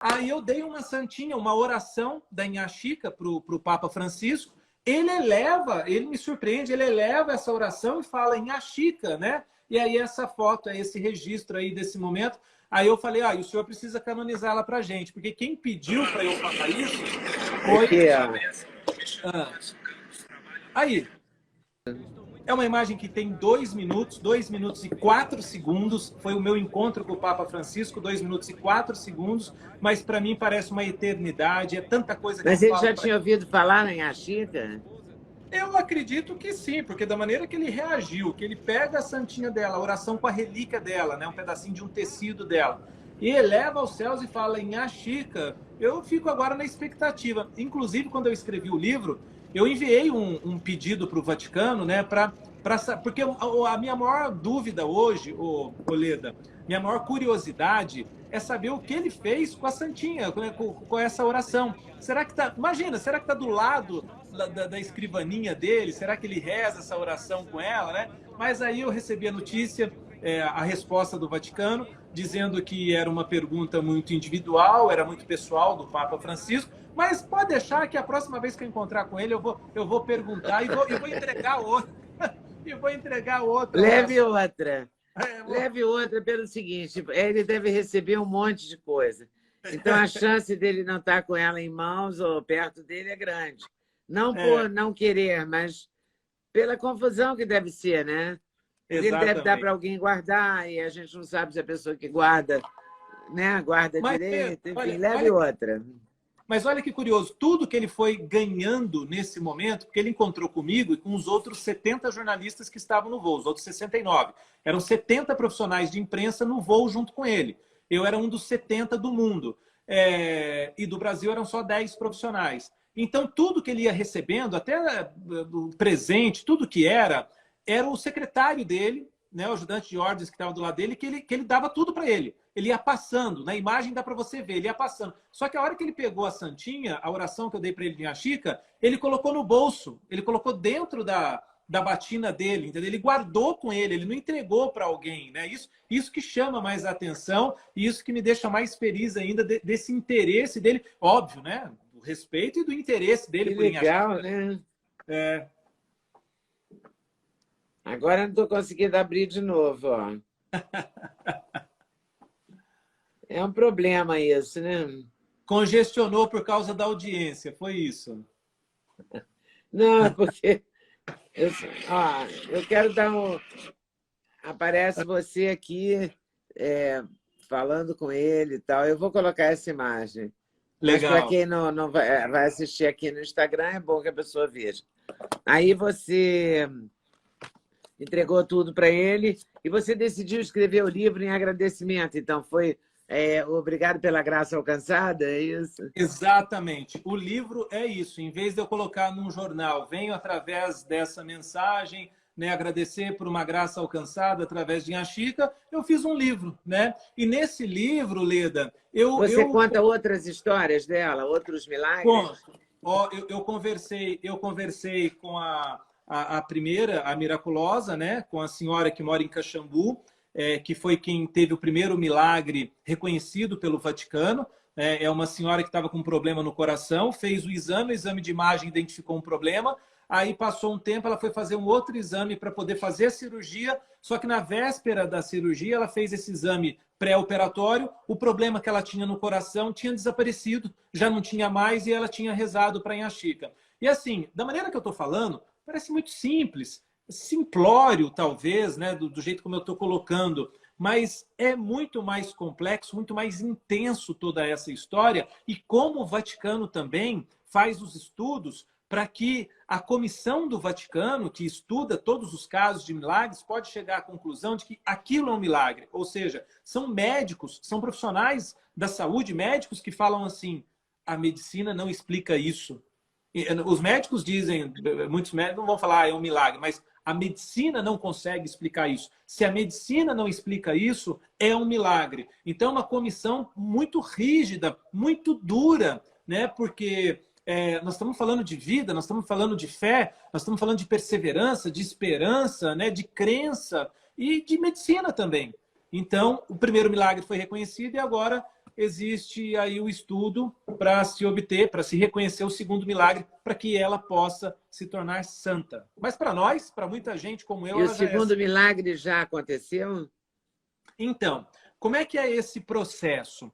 Aí eu dei uma santinha, uma oração da Inha Chica para o Papa Francisco. Ele me surpreende, ele eleva essa oração e fala Inha Chica, né? E aí essa foto, esse registro aí desse momento. Aí eu falei, e o senhor precisa canonizá-la para a gente, porque quem pediu para eu falar isso foi... Aí, é uma imagem que tem 2 minutos e 4 segundos. Foi o meu encontro com o Papa Francisco, 2 minutos e 4 segundos, mas para mim parece uma eternidade, é tanta coisa que Mas ele já tinha ouvido falar em Chica? Eu acredito que sim, porque da maneira que ele reagiu, que ele pega a santinha dela, a oração com a relíquia dela, né, um pedacinho de um tecido dela, e eleva aos céus e fala em Chica, eu fico agora na expectativa. Inclusive, quando eu escrevi o livro, eu enviei um pedido para o Vaticano, né, porque a minha maior dúvida hoje, Leda, minha maior curiosidade é saber o que ele fez com a santinha, com essa oração. Será que tá, imagina, será que está do lado da escrivaninha dele? Será que ele reza essa oração com ela, né? Mas aí eu recebi a notícia, a resposta do Vaticano, dizendo que era uma pergunta muito individual, era muito pessoal do Papa Francisco, mas pode deixar que a próxima vez que eu encontrar com ele, eu vou perguntar e vou entregar outra. E vou entregar outra. Leve outra. Leve outra pelo seguinte, ele deve receber um monte de coisa. Então, a chance dele não estar com ela em mãos ou perto dele é grande. Não por não querer, mas pela confusão que deve ser, né? Ele deve dar para alguém guardar e a gente não sabe se a pessoa que guarda, né, guarda direito. Enfim, leve outra. Mas olha que curioso, tudo que ele foi ganhando nesse momento, porque ele encontrou comigo e com os outros 70 jornalistas que estavam no voo, os outros 69. Eram 70 profissionais de imprensa no voo junto com ele. Eu era um dos 70 do mundo. E do Brasil eram só 10 profissionais. Então, tudo que ele ia recebendo, até do presente, tudo que era o secretário dele, né, o ajudante de ordens que estava do lado dele, que ele dava tudo para ele. Ele ia passando, na imagem dá para você ver, ele ia passando. Só que a hora que ele pegou a santinha, a oração que eu dei para ele em Chica, ele colocou no bolso, ele colocou dentro da batina dele, entendeu? Ele guardou com ele não entregou para alguém, né? Isso que chama mais a atenção e isso que me deixa mais feliz ainda desse interesse dele, óbvio, né? Do respeito e do interesse dele por legal, né? Agora não estou conseguindo abrir de novo, ó. É um problema isso, né? Congestionou por causa da audiência, foi isso? Não, porque... eu quero dar um... Aparece você aqui falando com ele e tal. Eu vou colocar essa imagem. Legal. Mas para quem não vai assistir aqui no Instagram, é bom que a pessoa veja. Aí você entregou tudo para ele e você decidiu escrever o livro em agradecimento. Então, foi obrigado pela graça alcançada, é isso? Exatamente. O livro é isso. Em vez de eu colocar num jornal, venho através dessa mensagem, né, agradecer por uma graça alcançada através de Inha Chica, eu fiz um livro, né? E nesse livro, Leda, Você conta outras histórias dela, outros milagres? Conto. Eu conversei com a primeira, a miraculosa, né, com a senhora que mora em Caxambu, que foi quem teve o primeiro milagre reconhecido pelo Vaticano. É uma senhora que estava com um problema no coração, fez o exame de imagem identificou um problema, aí passou um tempo, ela foi fazer um outro exame para poder fazer a cirurgia, só que na véspera da cirurgia ela fez esse exame pré-operatório, o problema que ela tinha no coração tinha desaparecido, já não tinha mais e ela tinha rezado para Inha Chica. E assim, da maneira que eu estou falando, parece muito simples, simplório talvez, né, do jeito como eu estou colocando, mas é muito mais complexo, muito mais intenso toda essa história e como o Vaticano também faz os estudos para que a comissão do Vaticano, que estuda todos os casos de milagres, pode chegar à conclusão de que aquilo é um milagre. Ou seja, são médicos, são profissionais da saúde, médicos que falam assim, a medicina não explica isso. Os médicos dizem, muitos médicos não vão falar é um milagre, mas a medicina não consegue explicar isso. Se a medicina não explica isso, é um milagre. Então, é uma comissão muito rígida, muito dura, né? Porque nós estamos falando de vida, nós estamos falando de fé, nós estamos falando de perseverança, de esperança, né? De crença e de medicina também. Então, o primeiro milagre foi reconhecido e agora existe aí o estudo para se obter, para se reconhecer o segundo milagre, para que ela possa se tornar santa. Mas para nós, para muita gente como eu, E o ela já segundo é... milagre já aconteceu? Então, como é que é esse processo?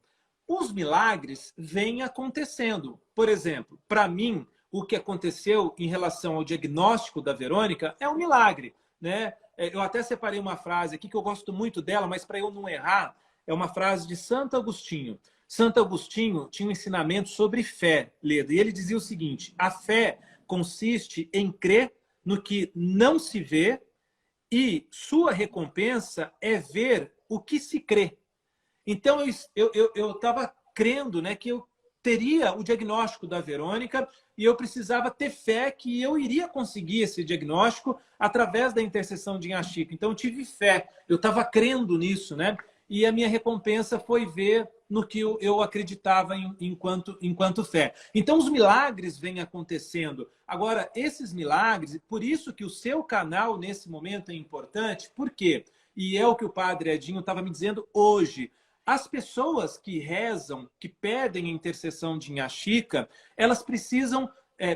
Os milagres vêm acontecendo. Por exemplo, para mim, o que aconteceu em relação ao diagnóstico da Verônica é um milagre, né? Eu até separei uma frase aqui que eu gosto muito dela, mas para eu não errar, é uma frase de Santo Agostinho. Santo Agostinho tinha um ensinamento sobre fé, Leda, e ele dizia o seguinte: a fé consiste em crer no que não se vê e sua recompensa é ver o que se crê. Então, eu estava crendo, né, que eu teria o diagnóstico da Verônica e eu precisava ter fé que eu iria conseguir esse diagnóstico através da intercessão de Inha Chica. Então, eu tive fé, eu estava crendo nisso, né? E a minha recompensa foi ver no que eu acreditava enquanto fé. Então, os milagres vêm acontecendo. Agora, esses milagres, por isso que o seu canal, nesse momento, é importante, por quê? E é o que o padre Edinho estava me dizendo hoje. As pessoas que rezam, que pedem a intercessão de Inha Chica, elas precisam,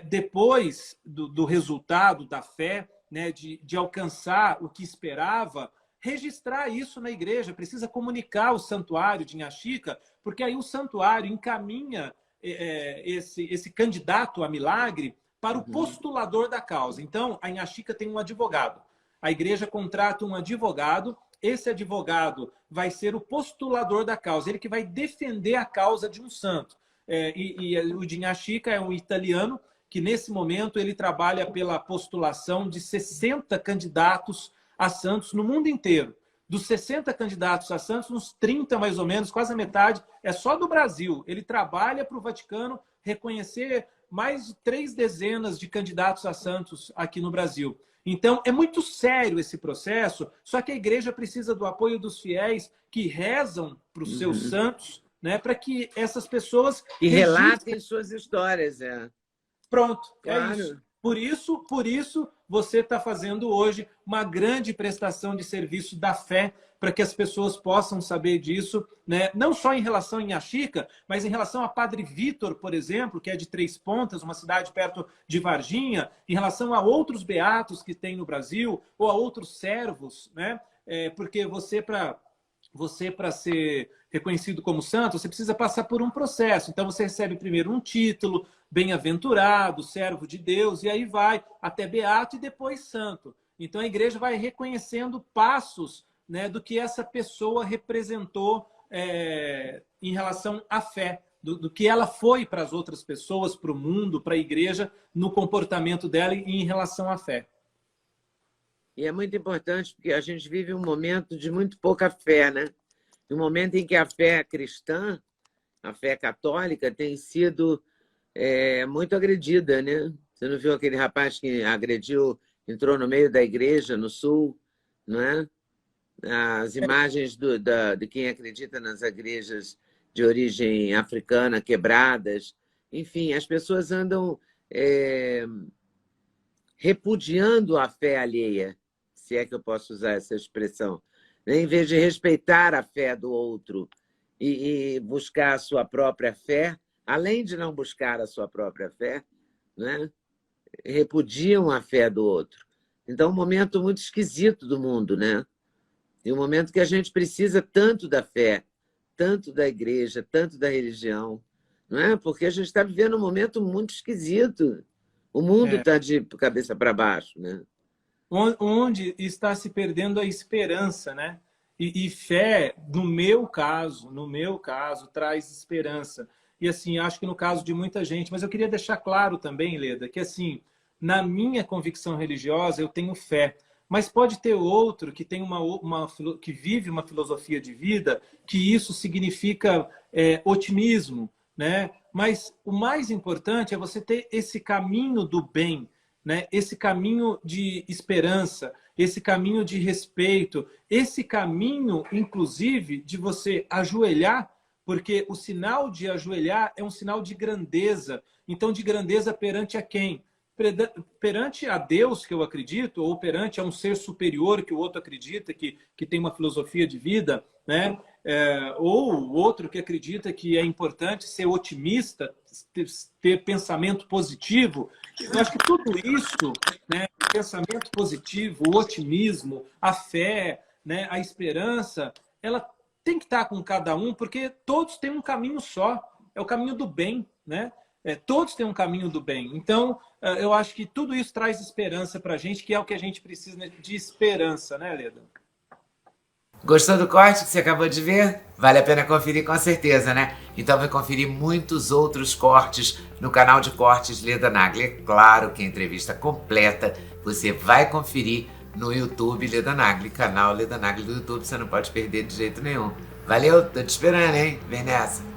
depois do resultado da fé, né, de alcançar o que esperava, registrar isso na igreja, precisa comunicar o santuário de Inha Chica, porque aí o santuário encaminha esse candidato a milagre para o postulador da causa. Então, a Inha Chica tem um advogado. A igreja contrata um advogado, esse advogado vai ser o postulador da causa, ele que vai defender a causa de um santo. E o de Inha Chica é um italiano que, nesse momento, ele trabalha pela postulação de 60 candidatos a santos no mundo inteiro. Dos 60 candidatos a santos, uns 30 mais ou menos, quase a metade, é só do Brasil. Ele trabalha para o Vaticano reconhecer mais de 3 dezenas de candidatos a santos aqui no Brasil. Então, é muito sério esse processo, só que a igreja precisa do apoio dos fiéis que rezam para os seus santos, né, para que essas pessoas... E relatem suas histórias. Pronto, claro. É isso. Por isso, você está fazendo hoje uma grande prestação de serviço da fé para que as pessoas possam saber disso, né? Não só em relação a Inha Chica, mas em relação a Padre Vítor, por exemplo, que é de Três Pontas, uma cidade perto de Varginha, em relação a outros beatos que tem no Brasil, ou a outros servos, né? Porque você, para ser reconhecido como santo, você precisa passar por um processo. Então, você recebe primeiro um título, bem-aventurado, servo de Deus, e aí vai até beato e depois santo. Então, a igreja vai reconhecendo passos, né, do que essa pessoa representou em relação à fé, do que ela foi para as outras pessoas, para o mundo, para a igreja, no comportamento dela e em relação à fé. E é muito importante porque a gente vive um momento de muito pouca fé, né? Um momento em que a fé cristã, a fé católica, tem sido muito agredida, né? Você não viu aquele rapaz que agrediu, entrou no meio da igreja no sul, não é? As imagens de quem acredita nas igrejas de origem africana quebradas. Enfim, as pessoas andam repudiando a fé alheia, se é que eu posso usar essa expressão, em vez de respeitar a fé do outro e buscar a sua própria fé, além de não buscar a sua própria fé, né, repudiam a fé do outro. Então, é um momento muito esquisito do mundo, né? E um momento que a gente precisa tanto da fé, tanto da igreja, tanto da religião, não é? Porque a gente está vivendo um momento muito esquisito. O mundo está de cabeça para baixo, né? Onde está se perdendo a esperança, né? E fé, no meu caso, traz esperança. E assim, acho que no caso de muita gente, mas eu queria deixar claro também, Leda, que assim, na minha convicção religiosa, eu tenho fé. Mas pode ter outro que tem que vive uma filosofia de vida, que isso significa otimismo, né? Mas o mais importante é você ter esse caminho do bem, né? Esse caminho de esperança, esse caminho de respeito, esse caminho, inclusive, de você ajoelhar, porque o sinal de ajoelhar é um sinal de grandeza. Então, de grandeza perante a quem? perante a Deus, que eu acredito, ou perante a um ser superior que o outro acredita, que tem uma filosofia de vida, né? Ou o outro que acredita que é importante ser otimista, ter pensamento positivo. Eu acho que tudo isso, né, o pensamento positivo, o otimismo, a fé, né, a esperança, ela tem que estar com cada um, porque todos têm um caminho só, é o caminho do bem, né? Todos têm um caminho do bem. Então, eu acho que tudo isso traz esperança para a gente, que é o que a gente precisa, né, de esperança, né, Leda? Gostou do corte que você acabou de ver? Vale a pena conferir com certeza, né? Então vai conferir muitos outros cortes no canal de cortes Leda Nagli. É claro que a entrevista completa você vai conferir no YouTube Leda Nagli, canal Leda Nagli do YouTube, você não pode perder de jeito nenhum. Valeu, tô te esperando, hein? Vem nessa!